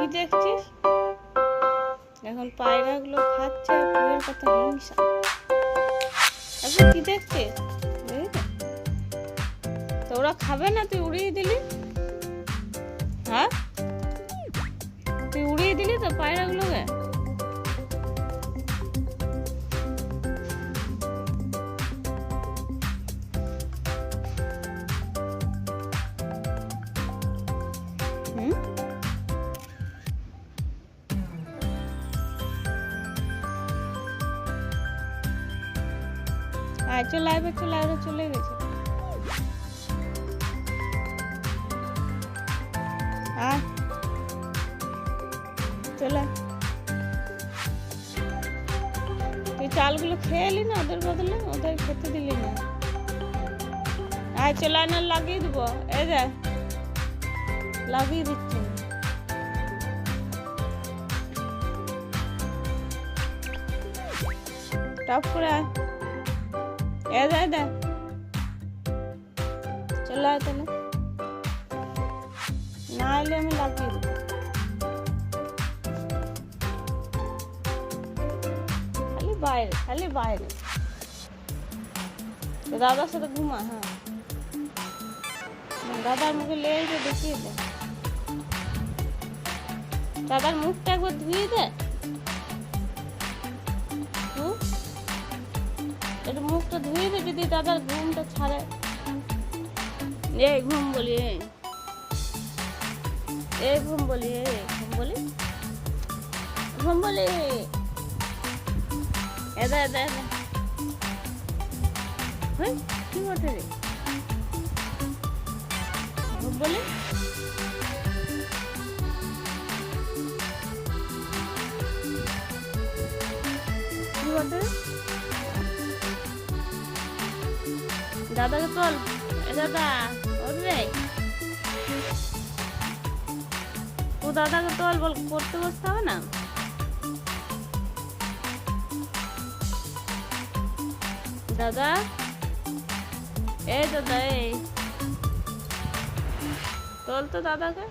কি দেখছিস? এখন পায়রাগুলো খাচ্ছে, ফুলের কত হিংসা। এখন কি দেখছিস? তো ওরা খাবে না, তুই উড়িয়ে দিলি। হ্যাঁ, তুই উড়িয়ে দিলি তো পায়রাগুলোকে। চলে আসবে, চলে আসবে, চলে গেছে। চলে, তুই চালগুলো খেয়ে এলি না, ওদের বদলে ওদের খেতে দিলি না। চলে আয়, না লাগিয়ে দেবো। এই যে লাগিয়ে দিচ্ছি। টপ করে আয়। দে চলে আয় তাহলে, না এলে আমি লাগিয়ে দেবো। খালি বাইরে, খালি বাইরে। দাদার সাথে ঘুমা। হ্যাঁ, দাদার মুখে লেগে দেখিয়ে দে। দাদার মুখটা একবার ধুয়ে দে। একটু মুখটা ধুয়ে দে, যদি দাদার ঘুমটা ছাড়ে। এই ঘুম বলি, এই ঘুম বলি, ঘুম বলি, ঘুম বলি। এদা এদা এদা কি বটে রে, ঘুম বলি। কি বটে দাদাকে তোল। দাদা ওরে, ও দাদাকে তোল, বল পড়তে বসতে হবে না। দাদা, এই দাদা, এই তোল তো দাদাকে।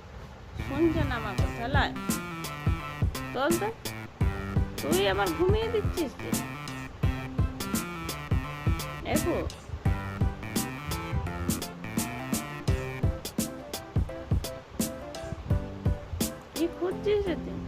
শুনছে না আমার কথা, লাই তোল তো। তুই আবার ঘুমিয়ে দিচ্ছিস। দেখো কি করছিস তুই?